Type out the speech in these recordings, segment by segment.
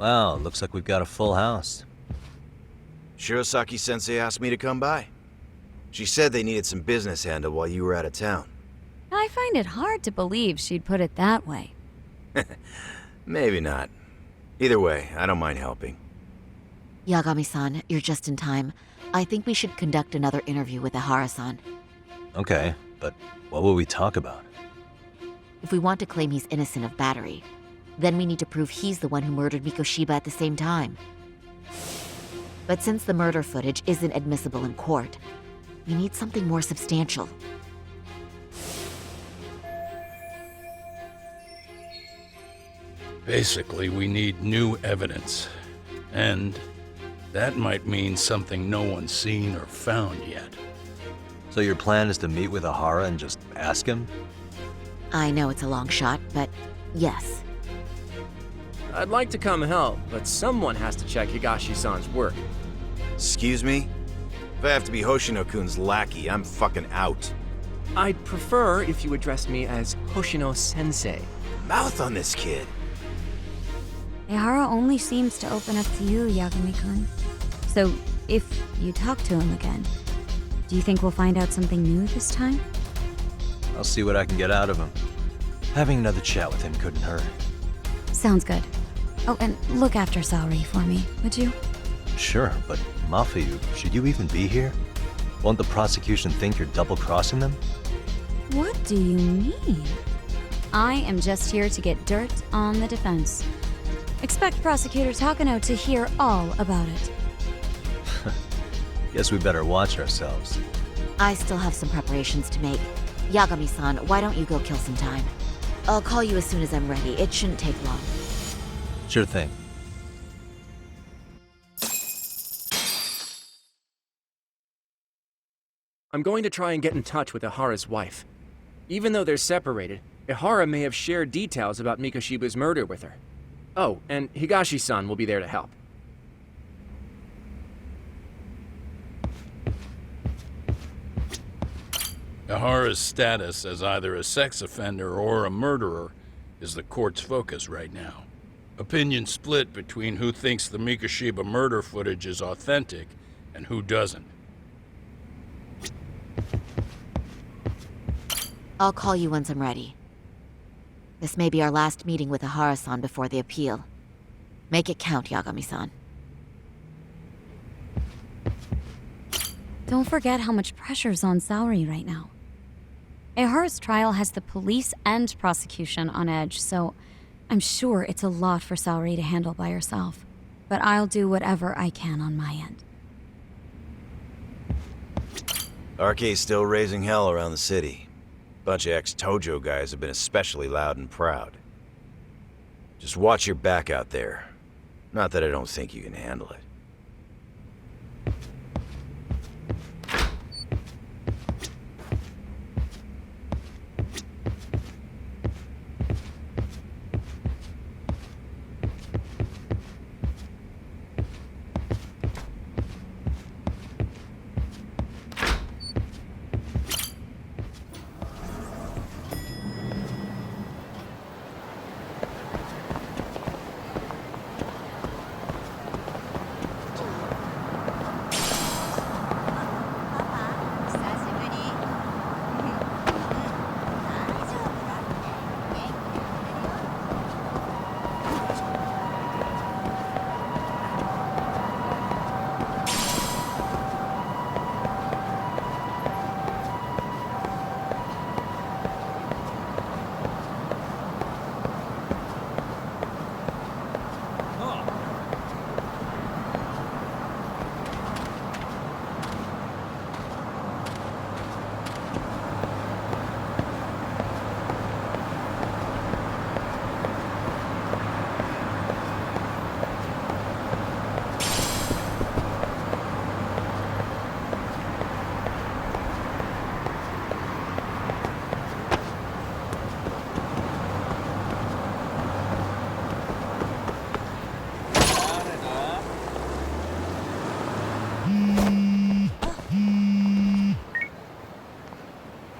Wow, looks like we've got a full house. Shirosaki-sensei asked me to come by. She said they needed some business handled while you were out of town. I find it hard to believe she'd put it that way. Maybe not. Either way, I don't mind helping. Yagami-san, you're just in time. I think we should conduct another interview with Ihara-san. Okay, but what will we talk about? If we want to claim he's innocent of battery, then we need to prove he's the one who murdered Mikoshiba at the same time. But since the murder footage isn't admissible in court, we need something more substantial. Basically, we need new evidence. And that might mean something no one's seen or found yet. So your plan is to meet with Ihara and just ask him? I know it's a long shot, but yes. I'd like to come help, but someone has to check Higashi-san's work. Excuse me? If I have to be Hoshino-kun's lackey, I'm fucking out. I'd prefer if you addressed me as Hoshino-sensei. Mouth on this kid. Ihara only seems to open up to you, Yagami-kun. So, if you talk to him again, do you think we'll find out something new this time? I'll see what I can get out of him. Having another chat with him couldn't hurt. Sounds good. Oh, and look after Saori for me, would you? Sure, but Mafuyu, should you even be here? Won't the prosecution think you're double-crossing them? What do you mean? I am just here to get dirt on the defense. Expect Prosecutor Takano to hear all about it. Guess we better watch ourselves. I still have some preparations to make. Yagami-san, why don't you go kill some time? I'll call you as soon as I'm ready. It shouldn't take long. Sure thing. I'm going to try and get in touch with Ihara's wife. Even though they're separated, Ihara may have shared details about Mikoshiba's murder with her. Oh, and Higashi-san will be there to help. Ihara's status as either a sex offender or a murderer is the court's focus right now. Opinions split between who thinks the Mikoshiba murder footage is authentic and who doesn't. I'll call you once I'm ready. This may be our last meeting with Ihara-san before the appeal. Make it count, Yagami-san. Don't forget how much pressure's on Saori right now. Ihara's trial has the police and prosecution on edge, so I'm sure it's a lot for Saori to handle by herself. But I'll do whatever I can on my end. RK's still raising hell around the city. Bunch of ex-Tojo guys have been especially loud and proud. Just watch your back out there. Not that I don't think you can handle it.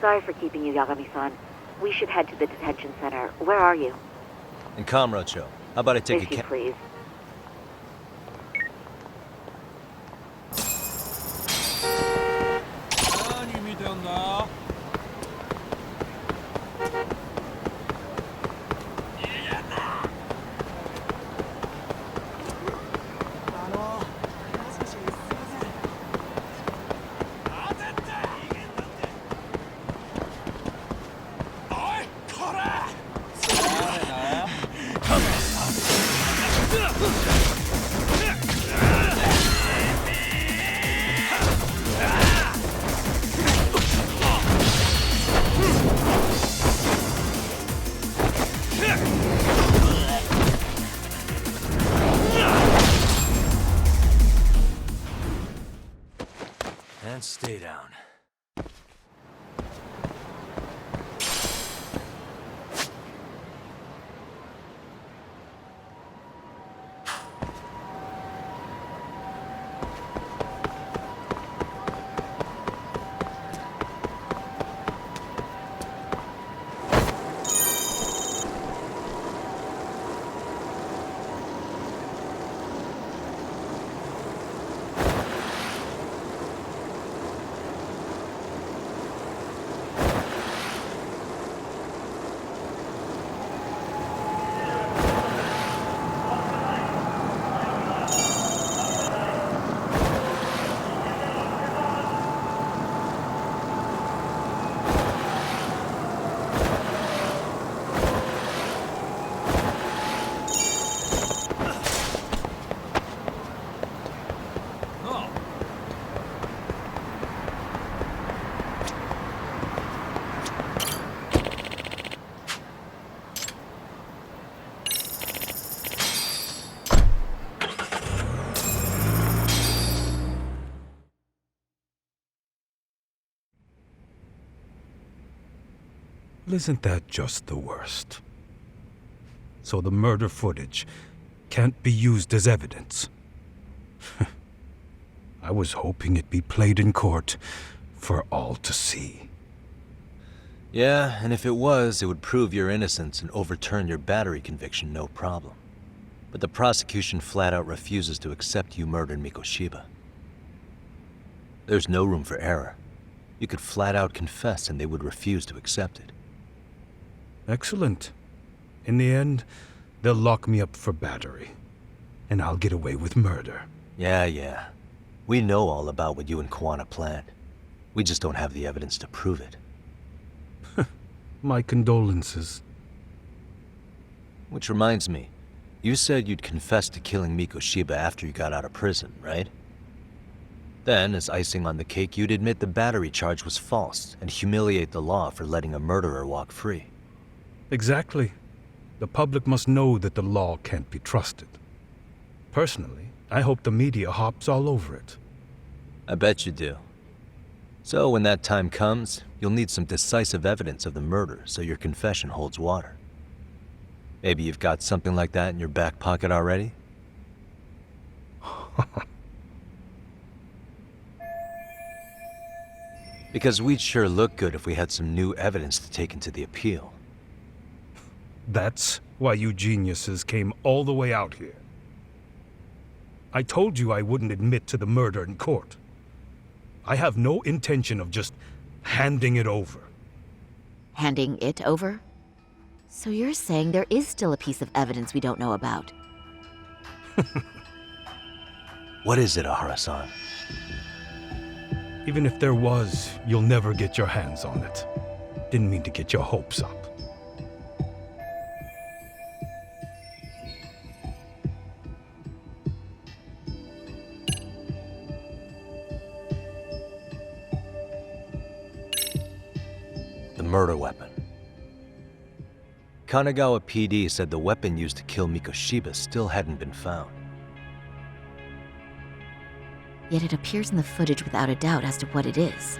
Sorry for keeping you, Yagami-san. We should head to the detention center. Where are you? In Kamurocho. How about I take Safety, a please. And stay down. Isn't that just the worst? So the murder footage can't be used as evidence. I was hoping it'd be played in court for all to see. Yeah, and if it was, it would prove your innocence and overturn your battery conviction, no problem. But the prosecution flat out refuses to accept you murdered Mikoshiba. There's no room for error. You could flat out confess and they would refuse to accept it. Excellent. In the end, they'll lock me up for battery, and I'll get away with murder. Yeah. We know all about what you and Kwana planned. We just don't have the evidence to prove it. My condolences. Which reminds me, you said you'd confess to killing Mikoshiba after you got out of prison, right? Then, as icing on the cake, you'd admit the battery charge was false and humiliate the law for letting a murderer walk free. Exactly. The public must know that the law can't be trusted. Personally, I hope the media hops all over it. I bet you do. So when that time comes, you'll need some decisive evidence of the murder so your confession holds water. Maybe you've got something like that in your back pocket already? Because we'd sure look good if we had some new evidence to take into the appeal. That's why you geniuses came all the way out here. I told you I wouldn't admit to the murder in court. I have no intention of just handing it over. Handing it over? So you're saying there is still a piece of evidence we don't know about? What is it, Ahara-san? Even if there was, you'll never get your hands on it. Didn't mean to get your hopes up. The murder weapon. Kanagawa PD said the weapon used to kill Mikoshiba still hadn't been found. Yet it appears in the footage without a doubt as to what it is.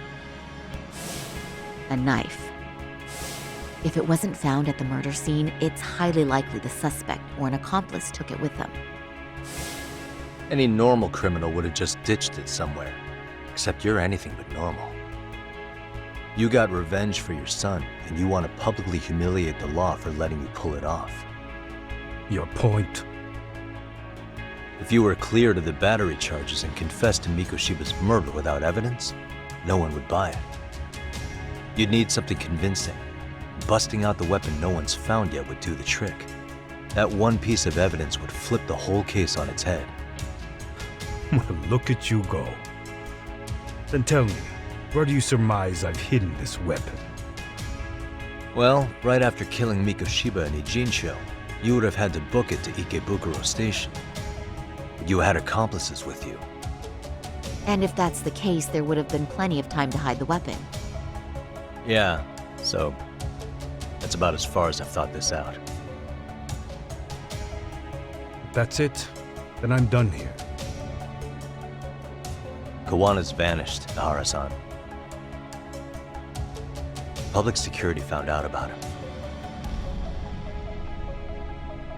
A knife. If it wasn't found at the murder scene, it's highly likely the suspect or an accomplice took it with them. Any normal criminal would have just ditched it somewhere. Except you're anything but normal. You got revenge for your son, and you want to publicly humiliate the law for letting you pull it off. Your point? If you were cleared of the battery charges and confessed to Mikoshiba's murder without evidence, no one would buy it. You'd need something convincing. Busting out the weapon no one's found yet would do the trick. That one piece of evidence would flip the whole case on its head. Well, look at you go. Then tell me, where do you surmise I've hidden this weapon? Well, right after killing Mikoshiba in Ijincho, you would have had to book it to Ikebukuro Station. You had accomplices with you. And if that's the case, there would have been plenty of time to hide the weapon. Yeah, so that's about as far as I've thought this out. If that's it, then I'm done here. Kawana's vanished, Nahara-san. Public security found out about him.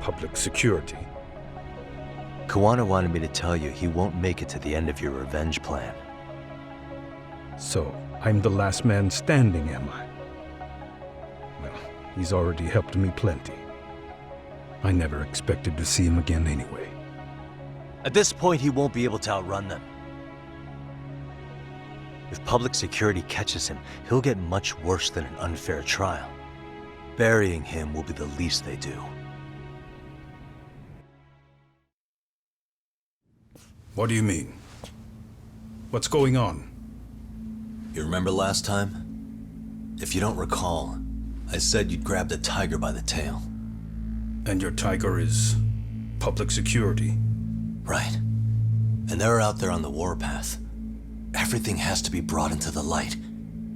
Public security. Kawana wanted me to tell you he won't make it to the end of your revenge plan. So, I'm the last man standing, am I? Well, he's already helped me plenty. I never expected to see him again anyway. At this point, he won't be able to outrun them. If public security catches him, he'll get much worse than an unfair trial. Burying him will be the least they do. What do you mean? What's going on? You remember last time? If you don't recall, I said you'd grab the tiger by the tail. And your tiger is public security? Right. And they're out there on the warpath. Everything has to be brought into the light.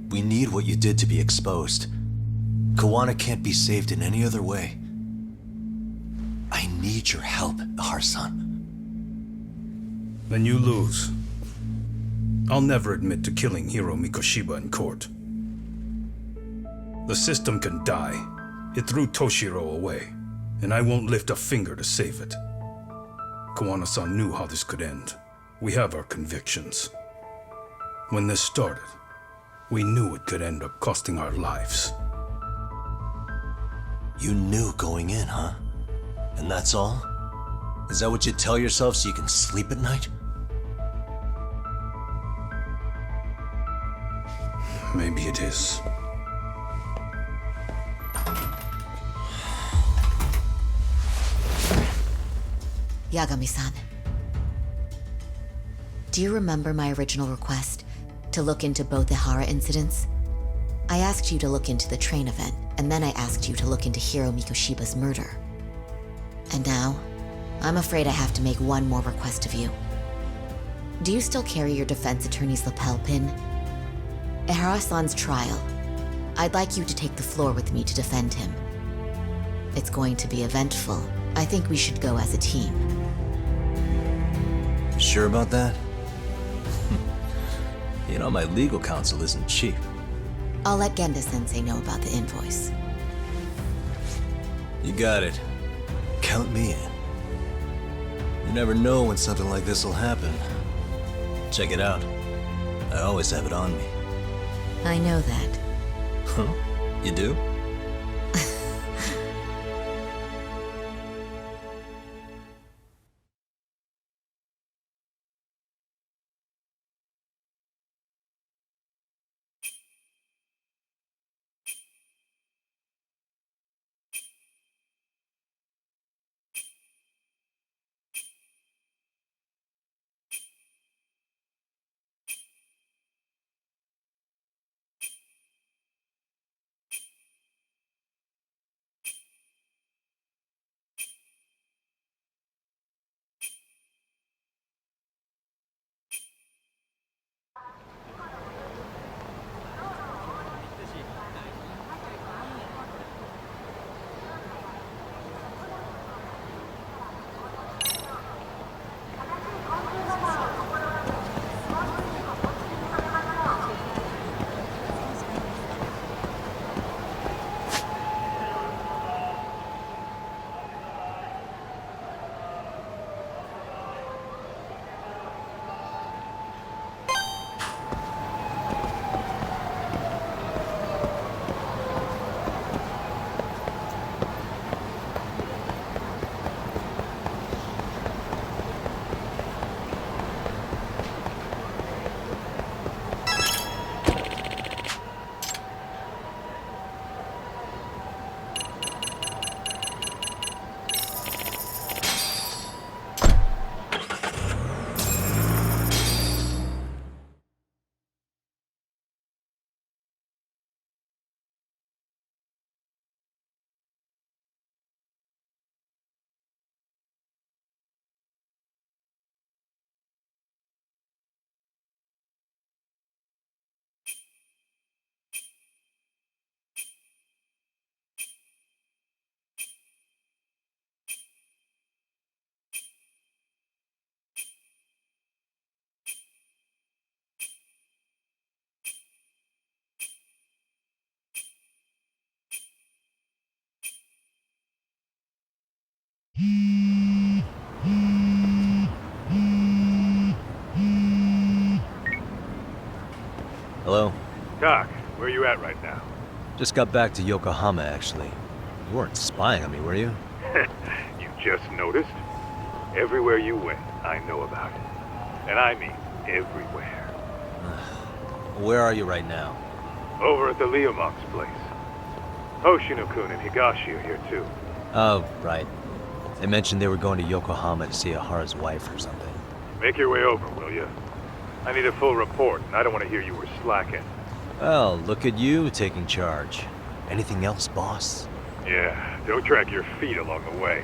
We need what you did to be exposed. Kawana can't be saved in any other way. I need your help, Nahara-san. Then you lose. I'll never admit to killing Hiro Mikoshiba in court. The system can die. It threw Toshiro away, and I won't lift a finger to save it. Kawana-san knew how this could end. We have our convictions. When this started, we knew it could end up costing our lives. You knew going in, huh? And that's all? Is that what you tell yourself so you can sleep at night? Maybe it is. Yagami-san. Do you remember my original request to look into both the Hara incidents? I asked you to look into the train event, and then I asked you to look into Hiro Mikoshiba's murder. And now, I'm afraid I have to make one more request of you. Do you still carry your defense attorney's lapel pin? Ihara-san's trial. I'd like you to take the floor with me to defend him. It's going to be eventful. I think we should go as a team. Sure about that? You know, my legal counsel isn't cheap. I'll let Genda-sensei know about the invoice. You got it. Count me in. You never know when something like this will happen. Check it out. I always have it on me. I know that. Huh? You do? Hello? Doc, where you at right now? Just got back to Yokohama, actually. You weren't spying on me, were you? You just noticed? Everywhere you went, I know about it. And I mean everywhere. Where are you right now? Over at the Leomonk's place. Hoshino-kun and Higashi are here too. Oh, right. They mentioned they were going to Yokohama to see Ahara's wife or something. Make your way over, will you? I need a full report, and I don't want to hear you were slacking. Well, look at you taking charge. Anything else, boss? Yeah, don't drag your feet along the way.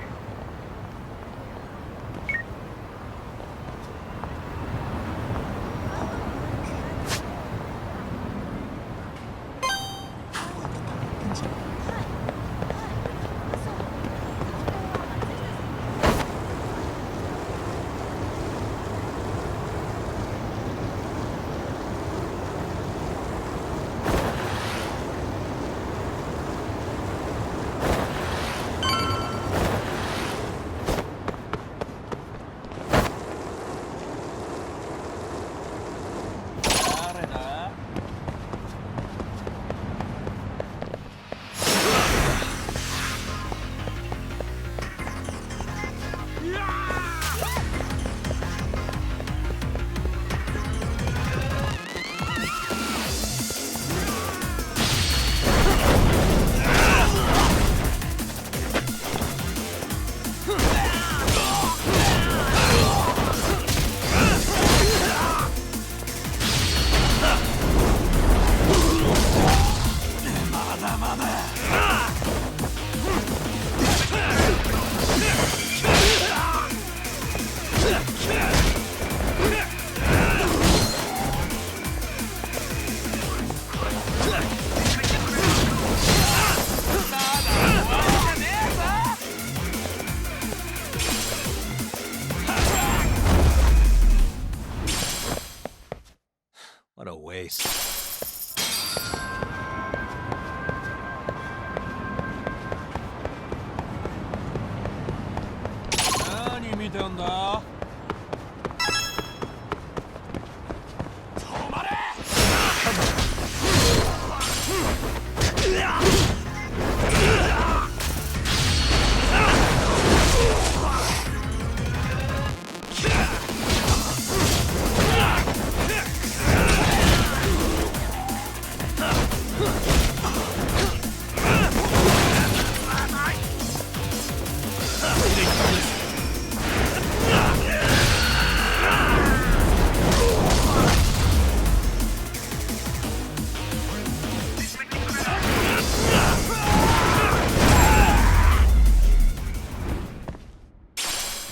What a waste.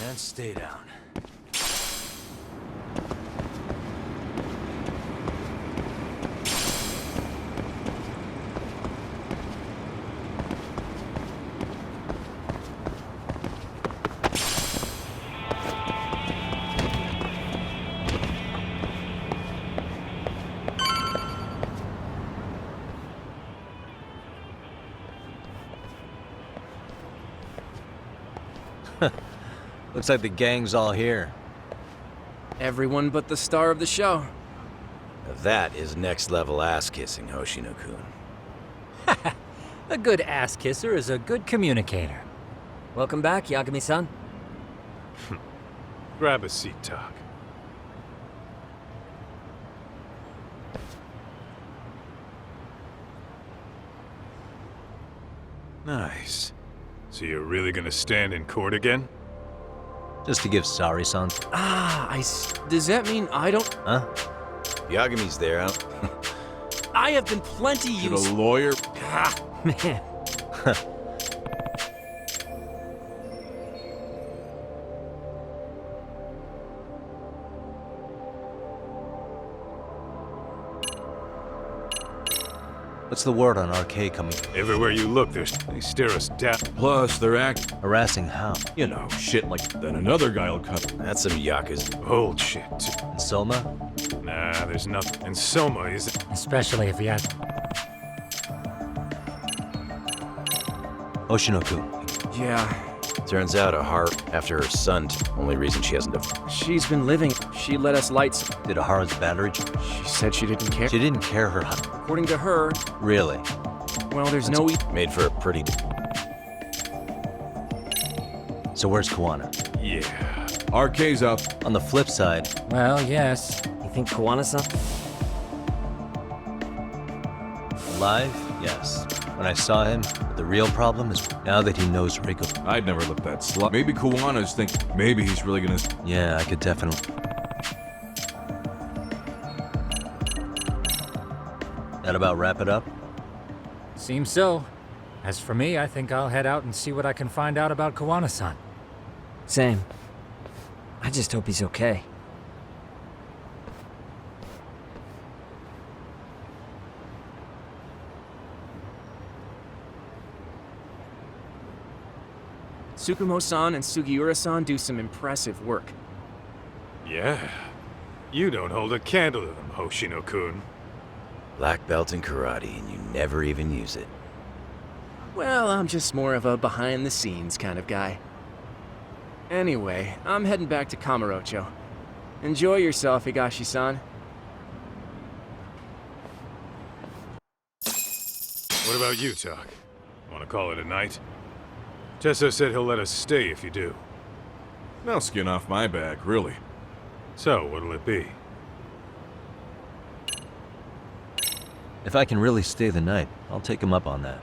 And stay down. Looks like the gang's all here. Everyone but the star of the show. Now that is next level ass kissing, Hoshino-kun. A good ass kisser is a good communicator. Welcome back, Yagami-san. Grab a seat, Doc. Nice. So you're really gonna stand in court again? Just to give Sari-san. Does that mean I don't... Huh? Yagami's there, huh? I have been plenty used... lawyer? Ah, man. What's the word on RK coming? Everywhere you look, they stare us down. Plus, they're act, Harassing how? you know, shit like then another guy'll come. That's some yakuza. Old shit. And Soma? Nah, there's nothing. And Soma is... Especially if you have... Hoshino-kun. Yeah, Turns out Ahara, after her son, only reason she hasn't She's been living. She let us light. Did Ahara's battery? She said she didn't care. She didn't care her. According to her, Really? well, there's no. made for a pretty. So where's Kawana? Yeah. RK's up. On the flip side, Well, yes. You think Kawana-san? alive? Yes. When I saw him, the real problem is now that he knows Rico. I'd never let that slide. Maybe Kawana's thinking. Maybe he's really gonna. Yeah, I could definitely. That about wrap it up? Seems so. As for me, I think I'll head out and see what I can find out about Kawana-san. Same. I just hope he's okay. Tsukumo-san and Sugiura-san do some impressive work. Yeah. You don't hold a candle to them, Hoshino-kun. Black belt in karate, and you never even use it. Well, I'm just more of a behind-the-scenes kind of guy. Anyway, I'm heading back to Kamurocho. Enjoy yourself, Higashi-san. What about you, Tak? Want to call it a night? Tesso said he'll let us stay if you do. No skin off my back, really. So, what'll it be? If I can really stay the night, I'll take him up on that.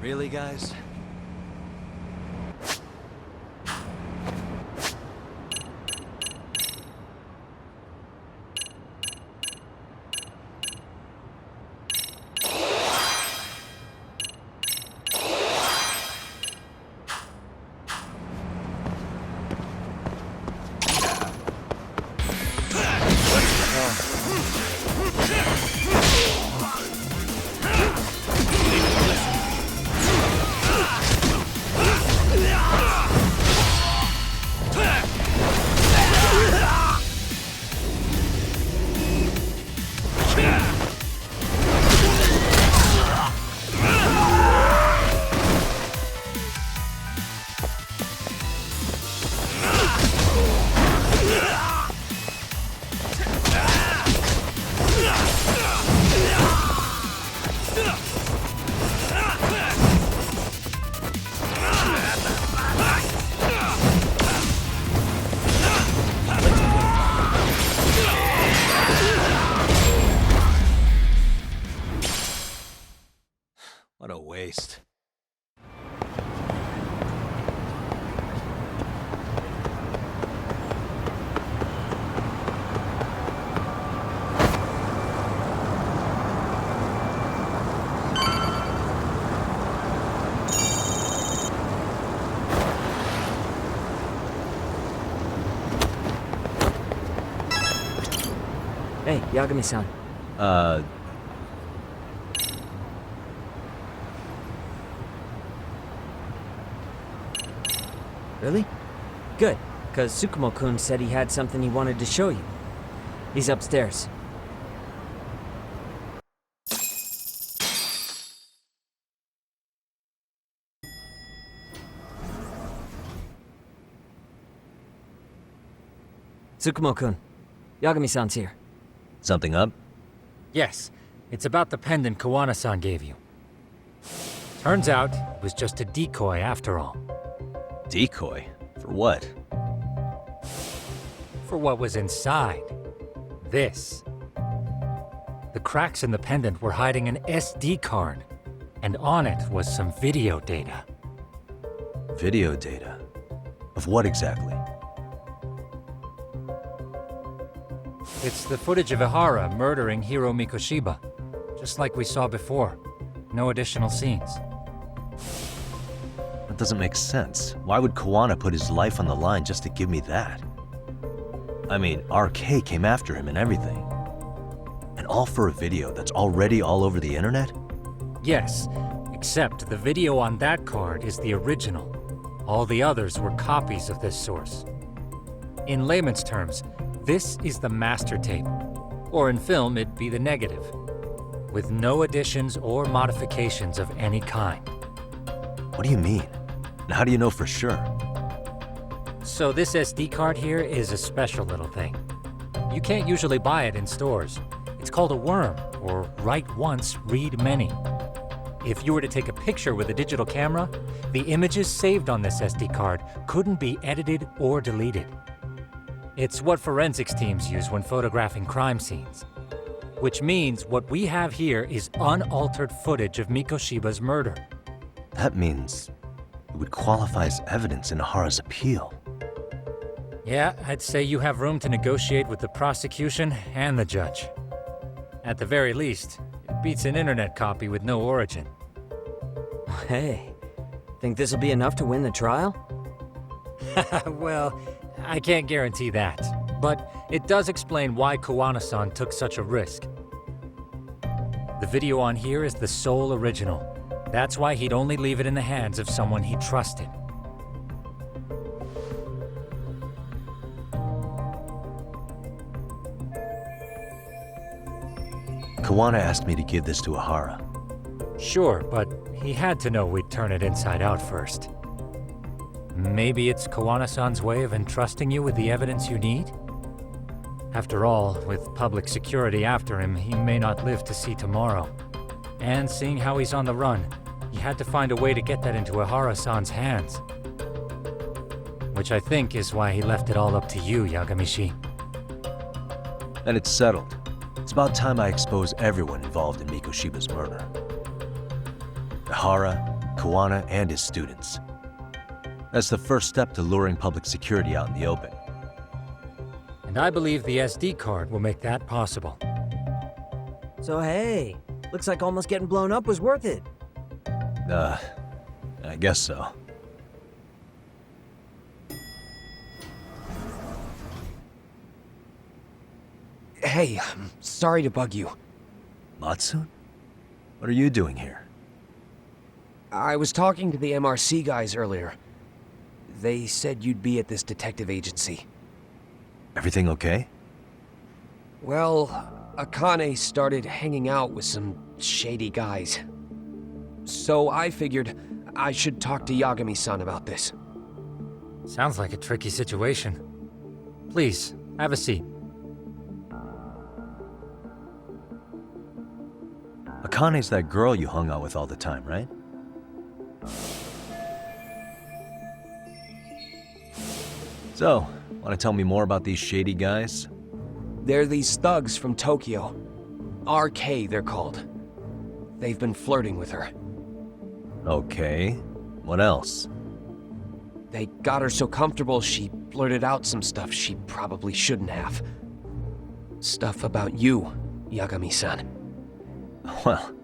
Really, guys? Hey, Yagami-san. Really? Good, because Tsukumo-kun said he had something he wanted to show you. He's upstairs. Tsukumo-kun, Yagami-san's here. Something up? Yes, it's about the pendant Kawana-san gave you. Turns out, it was just a decoy after all. Decoy? For what? For what was inside. This. The cracks in the pendant were hiding an SD card, and on it was some video data. Video data? Of what exactly? It's the footage of Ihara murdering Hiro Mikoshiba, just like we saw before. No additional scenes. That doesn't make sense. Why would Kawana put his life on the line just to give me that? I mean, RK came after him and everything. And all for a video that's already all over the internet? Yes, except the video on that card is the original. All the others were copies of this source. In layman's terms, this is the master tape. Or in film, it'd be the negative. With no additions or modifications of any kind. What do you mean? And how do you know for sure? So this SD card here is a special little thing. You can't usually buy it in stores. It's called a worm, or write once, read many. If you were to take a picture with a digital camera, the images saved on this SD card couldn't be edited or deleted. It's what forensics teams use when photographing crime scenes. Which means what we have here is unaltered footage of Mikoshiba's murder. That means it would qualify as evidence in Ihara's appeal. Yeah, I'd say you have room to negotiate with the prosecution and the judge. At the very least, it beats an internet copy with no origin. Hey, think this'll be enough to win the trial? Well, I can't guarantee that, but it does explain why Kawana-san took such a risk. The video on here is the sole original. That's why he'd only leave it in the hands of someone he trusted. Kawana asked me to give this to Ihara. Sure, but he had to know we'd turn it inside out first. Maybe it's Kawana-san's way of entrusting you with the evidence you need? After all, with public security after him, he may not live to see tomorrow. And seeing how he's on the run, he had to find a way to get that into Ihara-san's hands. Which I think is why he left it all up to you, Yagamishi. And it's settled. It's about time I expose everyone involved in Mikoshiba's murder. Ihara, Kawana, and his students. That's the first step to luring public security out in the open. And I believe the SD card will make that possible. So hey, looks like almost getting blown up was worth it. I guess so. Hey, I'm sorry to bug you. Matsune? What are you doing here? I was talking to the MRC guys earlier. They said you'd be at this detective agency. Everything okay? Well, Akane started hanging out with some shady guys. So I figured I should talk to Yagami-san about this. Sounds like a tricky situation. Please, have a seat. Akane's that girl you hung out with all the time, right? So, want to tell me more about these shady guys? They're these thugs from Tokyo. RK, they're called. They've been flirting with her. Okay. What else? They got her so comfortable she blurted out some stuff she probably shouldn't have. Stuff about you, Yagami-san. Well,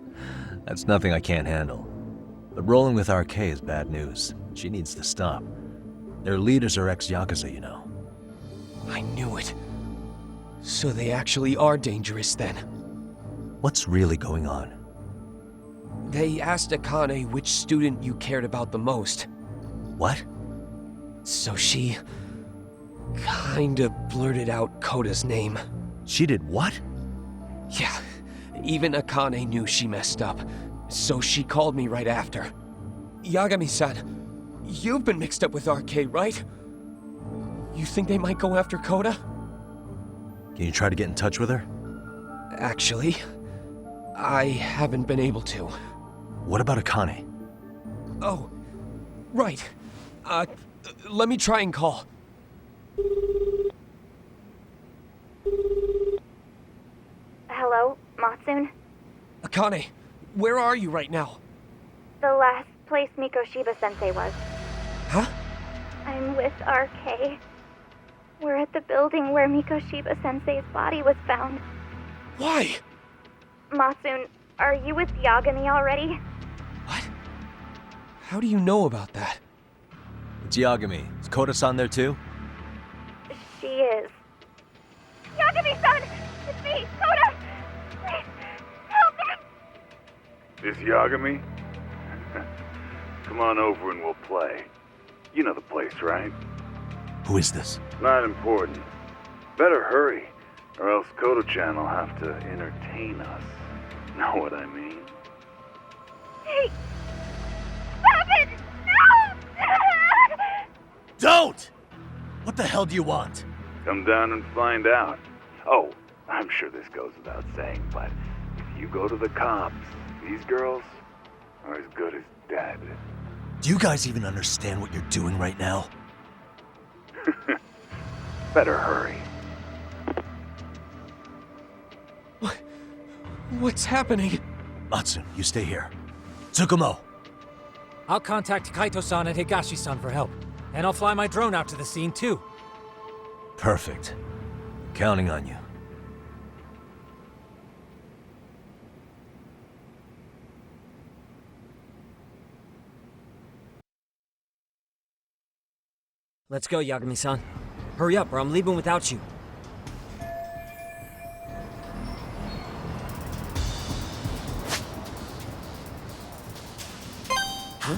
that's nothing I can't handle. But rolling with RK is bad news. She needs to stop. Their leaders are ex-Yakuza, you know. I knew it. So they actually are dangerous then. What's really going on? They asked Akane which student you cared about the most. What? So she kinda blurted out Koda's name. She did what? Yeah, even Akane knew she messed up, so she called me right after. Yagami-san, you've been mixed up with RK, right? You think they might go after Koda? Can you try to get in touch with her? Actually, I haven't been able to. What about Akane? Oh, right. Let me try and call. Hello, Matsun? Akane, where are you right now? The last place Mikoshiba-sensei was. Huh? I'm with RK. We're at the building where Mikoshiba-sensei's body was found. Why? Matsun, are you with Yagami already? What? How do you know about that? It's Yagami. Is Koda-san there too? She is. Yagami-san! It's me, Koda! Please, help me! This Yagami? Come on over and we'll play. You know the place, right? Who is this? Not important. Better hurry, or else Kodo-chan will have to entertain us. Know what I mean? Hey! Stop it! No! Don't! What the hell do you want? Come down and find out. Oh, I'm sure this goes without saying, but if you go to the cops, these girls are as good as dead. Do you guys even understand what you're doing right now? Better hurry. What's happening? Matsun, you stay here. Tsukumo! I'll contact Kaito-san and Higashi-san for help. And I'll fly my drone out to the scene, too. Perfect. Counting on you. Let's go, Yagami-san. Hurry up, or I'm leaving without you. Huh?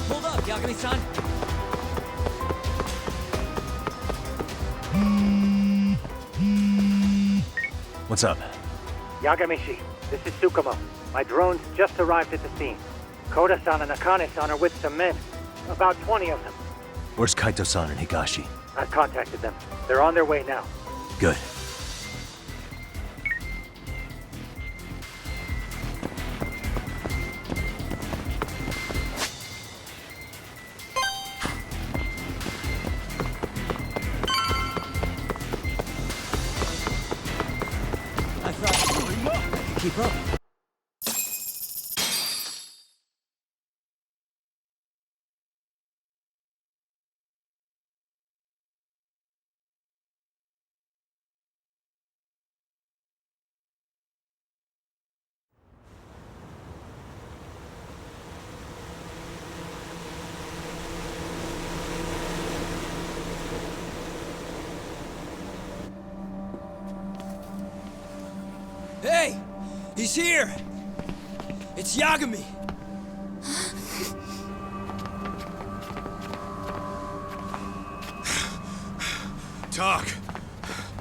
Hold up, Yagami-san! What's up? Yagamishi, this is Tsukumo. My drones just arrived at the scene. Koda-san and Akane-san are with some men. About 20 of them. Where's Kaito-san and Higashi? I've contacted them. They're on their way now. Good. I thought I could keep up. Hey! He's here! It's Yagami! Talk.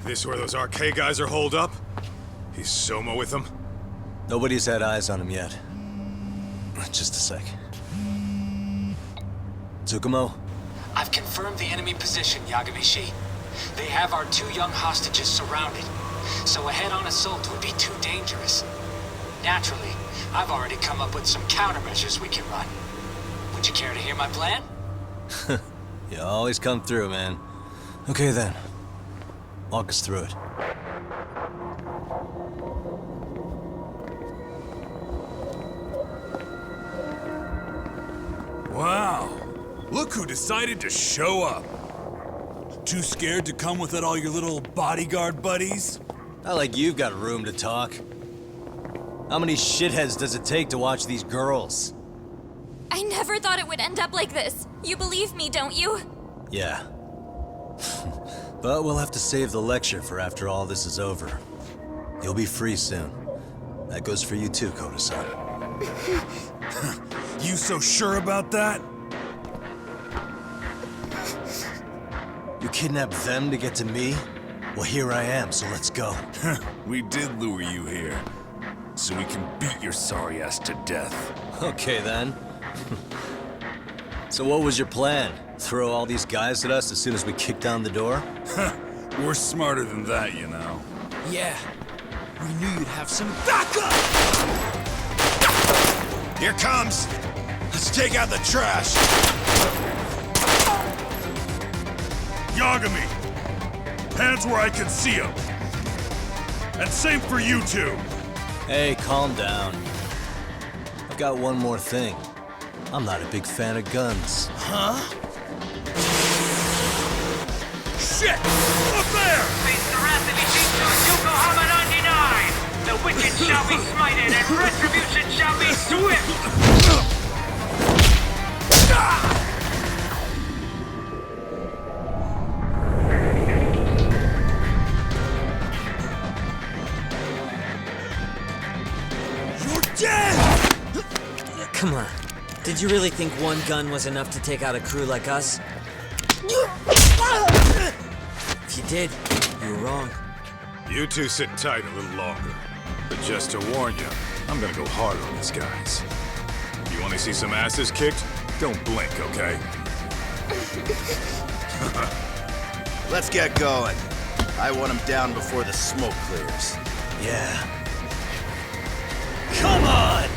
This where those RK guys are holed up? He's Soma with them? Nobody's had eyes on him yet. Just a sec. Tsukumo? I've confirmed the enemy position, Yagami-shi. They have our two young hostages surrounded, so a head-on assault would be too dangerous. Naturally, I've already come up with some countermeasures we can run. Would you care to hear my plan? You always come through, man. Okay then, Walk us through it. Wow. Look who decided to show up. Too scared to come without all your little bodyguard buddies? Not like you've got room to talk. How many shitheads does it take to watch these girls? I never thought it would end up like this. You believe me, don't you? Yeah. But we'll have to save the lecture for after all this is over. You'll be free soon. That goes for you too, Koda-san. You so sure about that? You kidnapped them to get to me? Well, here I am, so let's go. We did lure you here, so we can beat your sorry ass to death. Okay, then. So what was your plan? Throw all these guys at us as soon as we kick down the door? We're smarter than that, you know. Yeah. We knew you'd have some backup! Here comes! Let's take out the trash! Yagami! Hands where I can see them! And same for you two! Hey, calm down. I've got one more thing. I'm not a big fan of guns. Huh? Shit! Up there! Face the wrath of Ijincho Yokohama 99! The wicked shall be smited and retribution shall be swift! You're dead! Come on. Did you really think one gun was enough to take out a crew like us? If you did, you were wrong. You two sit tight a little longer. But just to warn you, I'm gonna go hard on these guys. You wanna see some asses kicked? Don't blink, okay? Let's get going. I want him down before the smoke clears. Yeah. Come on!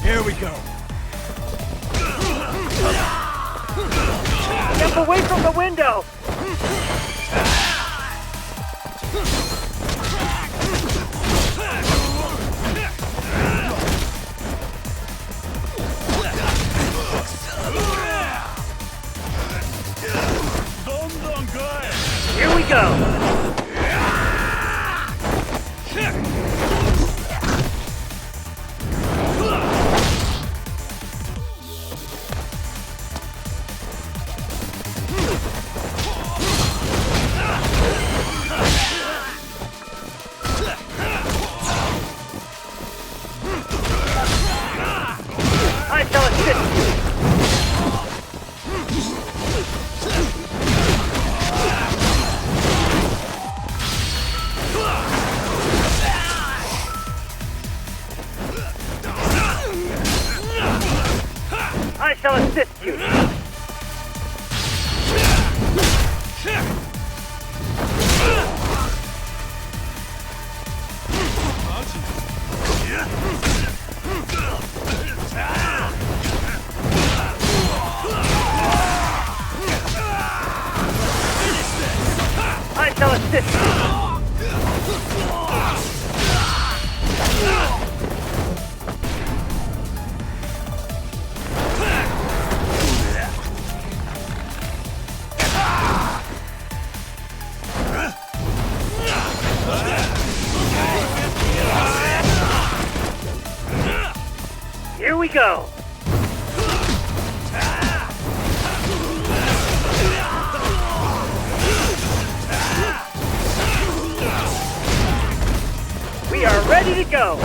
Here we go. Step away from the window! Here we go! I shall assist you! I shall assist you! I shall assist you! Here we go! We are ready to go!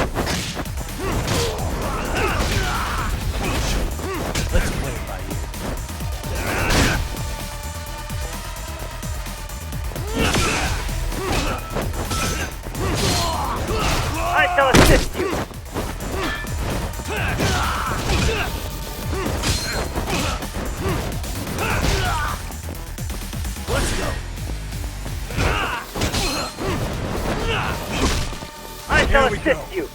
Let's play it by ear. I shall assist you! Let's go. I shall assist you!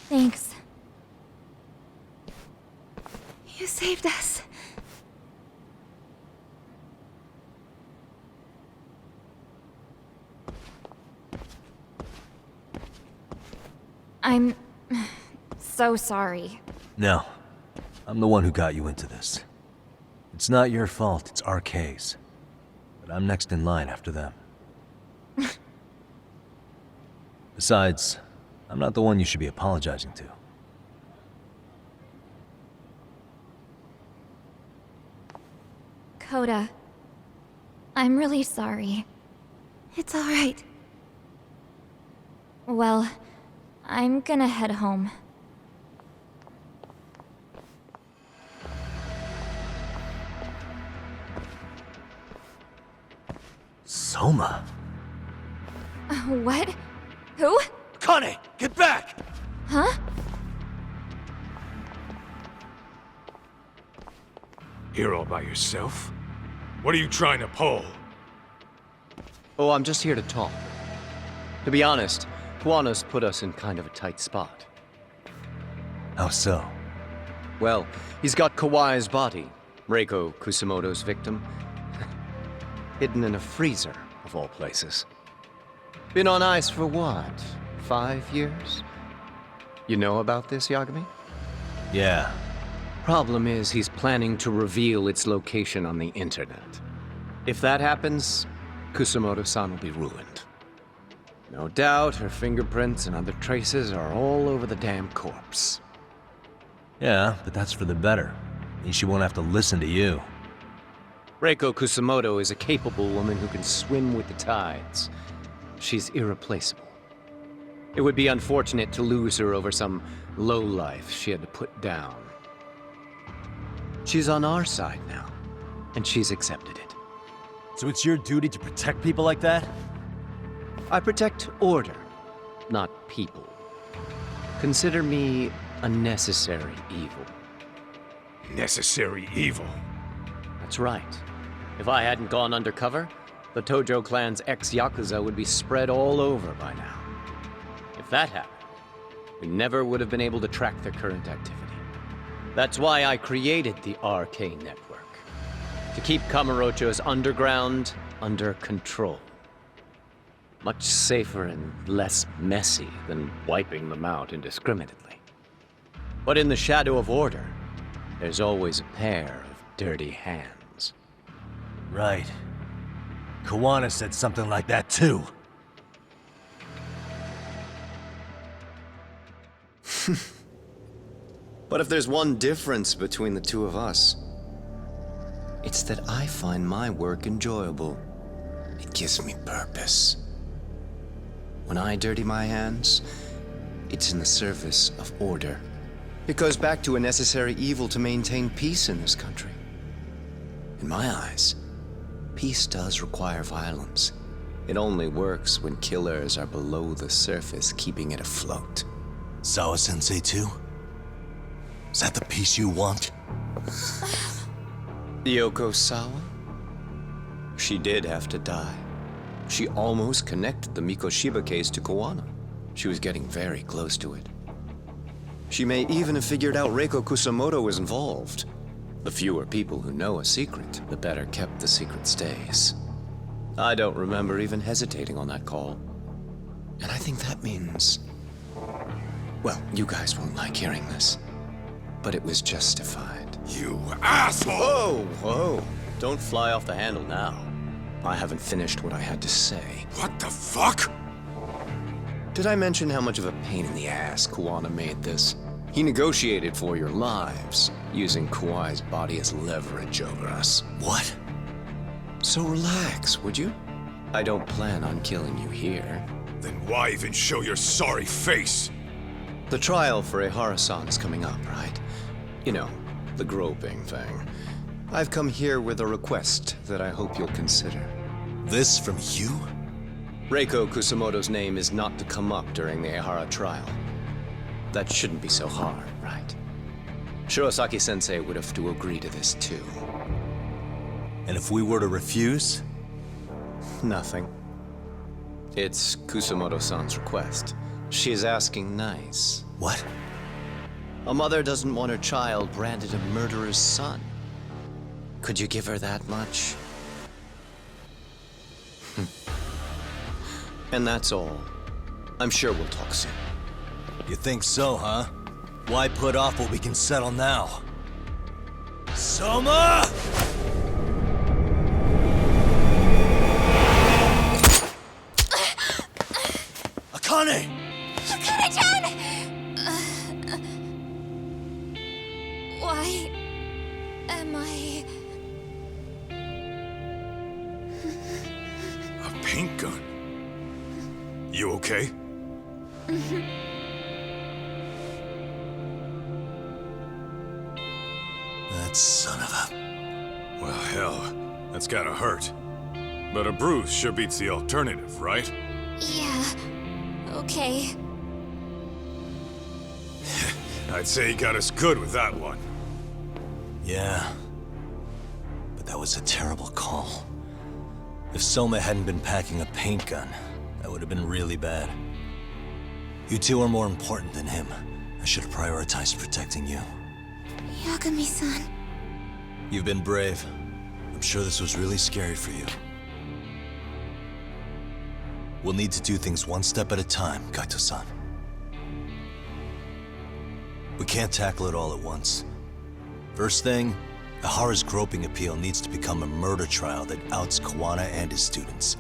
Thanks. You saved us. I'm so sorry. No. I'm the one who got you into this. It's not your fault, it's RK's. But I'm next in line after them. Besides, I'm not the one you should be apologizing to. Coda, I'm really sorry. It's all right. Well, I'm gonna head home. Soma? What? Who? Kane, get back! Huh? Here all by yourself? What are you trying to pull? Oh, I'm just here to talk. To be honest, Kuwano's put us in kind of a tight spot. How so? Well, he's got Kawai's body, Reiko Kusamoto's victim, hidden in a freezer, of all places. Been on ice for what, 5 years? You know about this, Yagami? Yeah. Problem is, he's planning to reveal its location on the internet. If that happens, Kusamoto-san will be ruined. No doubt her fingerprints and other traces are all over the damn corpse. Yeah, but that's for the better. Means she won't have to listen to you. Reiko Kusamoto is a capable woman who can swim with the tides. She's irreplaceable. It would be unfortunate to lose her over some lowlife she had to put down. She's on our side now, and she's accepted it. So it's your duty to protect people like that? I protect order, not people. Consider me a necessary evil. Necessary evil? That's right. If I hadn't gone undercover, the Tojo clan's ex-Yakuza would be spread all over by now. If that happened, we never would have been able to track their current activity. That's why I created the RK Network. To keep Kamurocho's underground under control. Much safer and less messy than wiping them out indiscriminately. But in the shadow of order, there's always a pair of dirty hands. Right. Kuwana said something like that too. But if there's one difference between the two of us, it's that I find my work enjoyable. It gives me purpose. When I dirty my hands, it's in the service of order. It goes back to a necessary evil to maintain peace in this country. In my eyes, peace does require violence. It only works when killers are below the surface, keeping it afloat. Sawa-sensei too? Is that the peace you want? Yoko Sawa? She did have to die. She almost connected the Mikoshiba case to Koana. She was getting very close to it. She may even have figured out Reiko Kusamoto was involved. The fewer people who know a secret, the better kept the secret stays. I don't remember even hesitating on that call. And I think that means... Well, you guys won't like hearing this, but it was justified. You asshole! Whoa, whoa. Don't fly off the handle now. I haven't finished what I had to say. What the fuck? Did I mention how much of a pain in the ass Kuwana made this? He negotiated for your lives, using Kauai's body as leverage over us. What? So relax, would you? I don't plan on killing you here. Then why even show your sorry face? The trial for Ehara-san is coming up, right? You know, the groping thing. I've come here with a request that I hope you'll consider. This from you? Reiko Kusamoto's name is not to come up during the Ehara trial. That shouldn't be so hard, right? Shirosaki-sensei would have to agree to this too. And if we were to refuse? Nothing. It's Kusamoto-san's request. She is asking nice. What? A mother doesn't want her child branded a murderer's son. Could you give her that much? And that's all. I'm sure we'll talk soon. You think so, huh? Why put off what we can settle now? Soma! Akane! Akane-chan! Why am I... A paint gun? You okay? That son of a... Well, hell, that's gotta hurt. But a bruise sure beats the alternative, right? Yeah. Okay. I'd say he got us good with that one. Yeah. But that was a terrible call. If Soma hadn't been packing a paint gun, that would have been really bad. You two are more important than him. I should have prioritized protecting you. Yagami-san. You've been brave. I'm sure this was really scary for you. We'll need to do things one step at a time, Kaito-san. We can't tackle it all at once. First thing, Ehara's groping appeal needs to become a murder trial that outs Kawana and his students.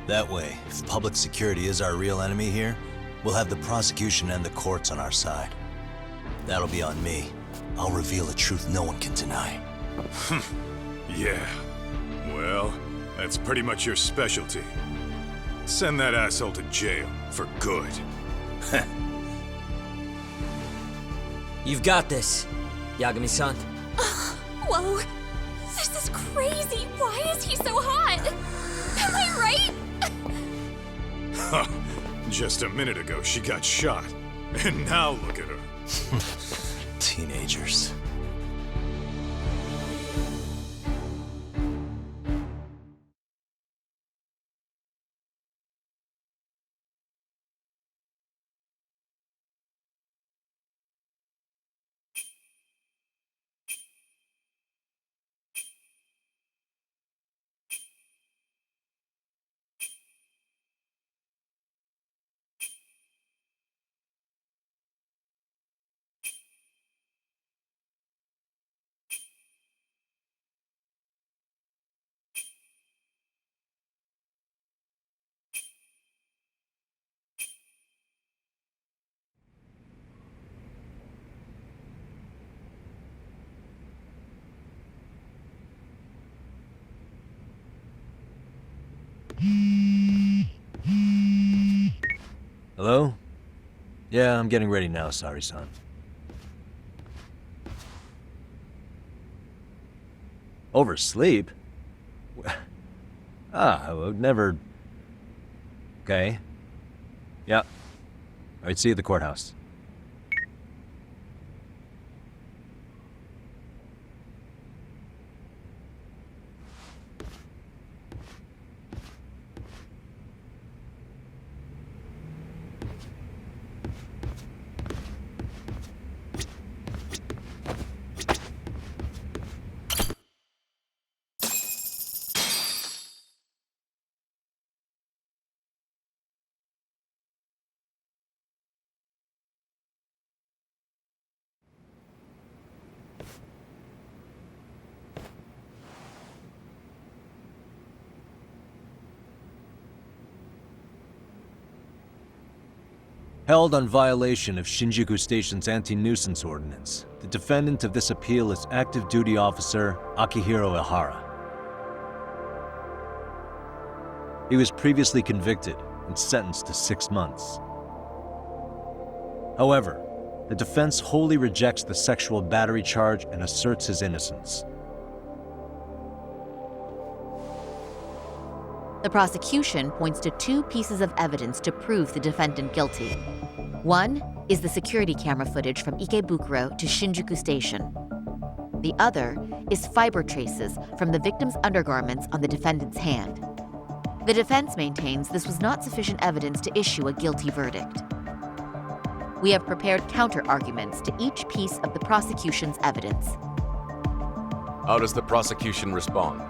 That way, if public security is our real enemy here, we'll have the prosecution and the courts on our side. That'll be on me. I'll reveal a truth no one can deny. Yeah. Well, that's pretty much your specialty. Send that asshole to jail for good. You've got this, Yagami-san. Whoa. This is crazy. Why is he so hot? Am I right? Just a minute ago, she got shot. And now look at her. Teenagers. Hello? Yeah, I'm getting ready now, Sari-san. Oversleep? I would never... Okay. Yeah. Alright, see you at the courthouse. Held on violation of Shinjuku Station's anti-nuisance ordinance, the defendant of this appeal is active duty officer Akihiro Ihara. He was previously convicted and sentenced to 6 months. However, the defense wholly rejects the sexual battery charge and asserts his innocence. The prosecution points to 2 pieces of evidence to prove the defendant guilty. One is the security camera footage from Ikebukuro to Shinjuku Station. The other is fiber traces from the victim's undergarments on the defendant's hand. The defense maintains this was not sufficient evidence to issue a guilty verdict. We have prepared counter-arguments to each piece of the prosecution's evidence. How does the prosecution respond?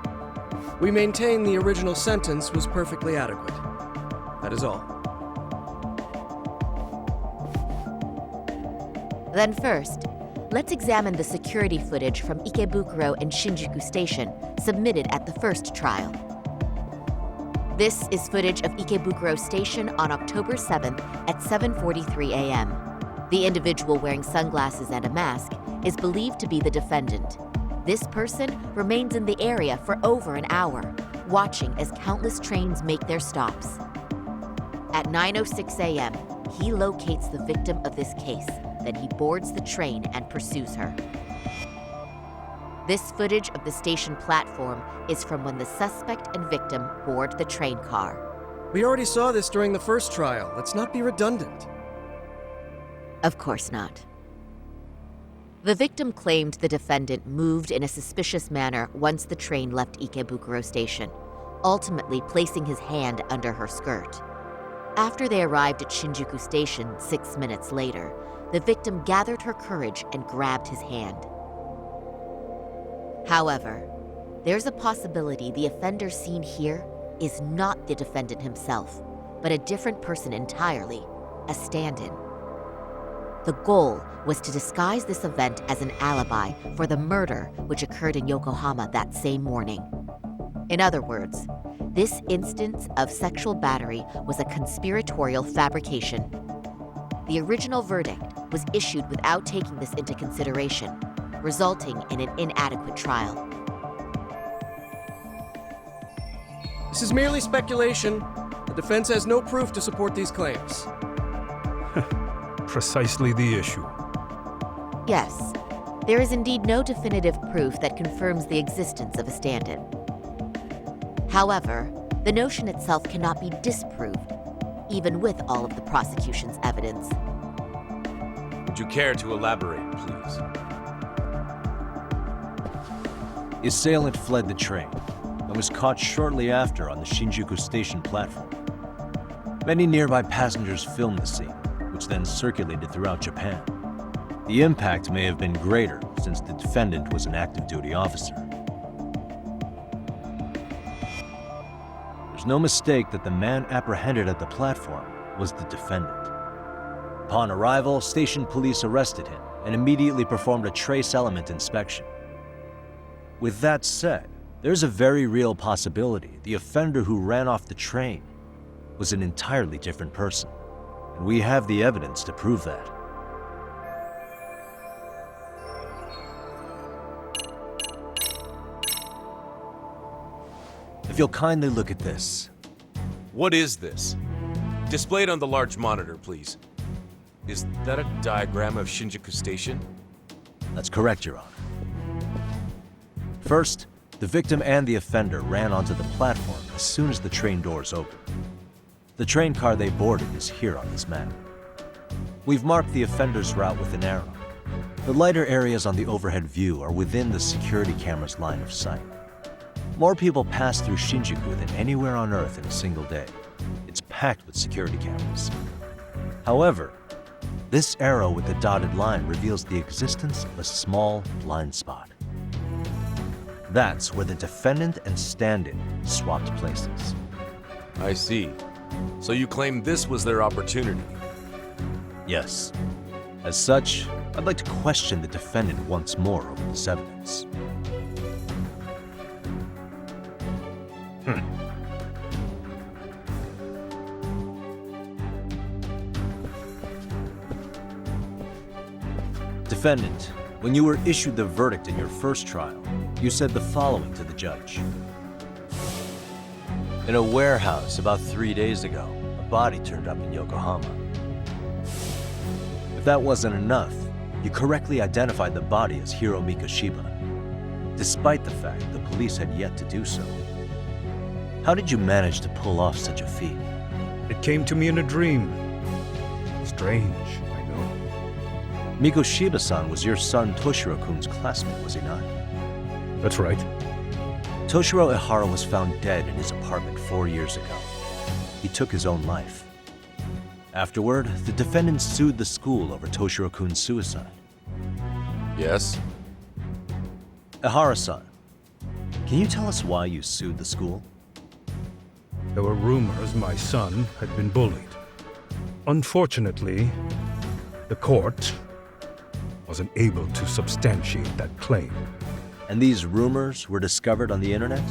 We maintain the original sentence was perfectly adequate. That is all. Then first, let's examine the security footage from Ikebukuro and Shinjuku Station submitted at the first trial. This is footage of Ikebukuro Station on October 7th at 7:43 a.m. The individual wearing sunglasses and a mask is believed to be the defendant. This person remains in the area for over an hour, watching as countless trains make their stops. At 9:06 a.m., he locates the victim of this case. Then he boards the train and pursues her. This footage of the station platform is from when the suspect and victim board the train car. We already saw this during the first trial. Let's not be redundant. Of course not. The victim claimed the defendant moved in a suspicious manner once the train left Ikebukuro Station, ultimately placing his hand under her skirt. After they arrived at Shinjuku Station 6 minutes later, the victim gathered her courage and grabbed his hand. However, there's a possibility the offender seen here is not the defendant himself, but a different person entirely, a stand-in. The goal was to disguise this event as an alibi for the murder which occurred in Yokohama that same morning. In other words, this instance of sexual battery was a conspiratorial fabrication. The original verdict was issued without taking this into consideration, resulting in an inadequate trial. This is merely speculation. The defense has no proof to support these claims. Precisely the issue. Yes, there is indeed no definitive proof that confirms the existence of a stand-in. However, the notion itself cannot be disproved, even with all of the prosecution's evidence. Would you care to elaborate, please? The assailant fled the train and was caught shortly after on the Shinjuku Station platform. Many nearby passengers filmed the scene, which then circulated throughout Japan. The impact may have been greater since the defendant was an active duty officer. There's no mistake that the man apprehended at the platform was the defendant. Upon arrival, station police arrested him and immediately performed a trace element inspection. With that said, there's a very real possibility the offender who ran off the train was an entirely different person, and we have the evidence to prove that. If you'll kindly look at this. What is this? Displayed on the large monitor, please. Is that a diagram of Shinjuku Station? That's correct, Your Honor. First, the victim and the offender ran onto the platform as soon as the train doors opened. The train car they boarded is here on this map. We've marked the offender's route with an arrow. The lighter areas on the overhead view are within the security camera's line of sight. More people pass through Shinjuku than anywhere on Earth in a single day. It's packed with security cameras. However, this arrow with the dotted line reveals the existence of a small blind spot. That's where the defendant and stand-in swapped places. I see. So you claim this was their opportunity? Yes. As such, I'd like to question the defendant once more over this evidence. Defendant, when you were issued the verdict in your first trial, you said the following to the judge. In a warehouse about 3 days ago, a body turned up in Yokohama. If that wasn't enough, you correctly identified the body as Hiro Mikoshiba, despite the fact the police had yet to do so. How did you manage to pull off such a feat? It came to me in a dream. Strange, I know. Mikoshiba-san was your son Toshiro-kun's classmate, was he not? That's right. Toshiro Ihara was found dead in his apartment 4 years ago. He took his own life. Afterward, the defendant sued the school over Toshiro-kun's suicide. Yes? Ihara-san, can you tell us why you sued the school? There were rumors my son had been bullied. Unfortunately, the court wasn't able to substantiate that claim. And these rumors were discovered on the internet?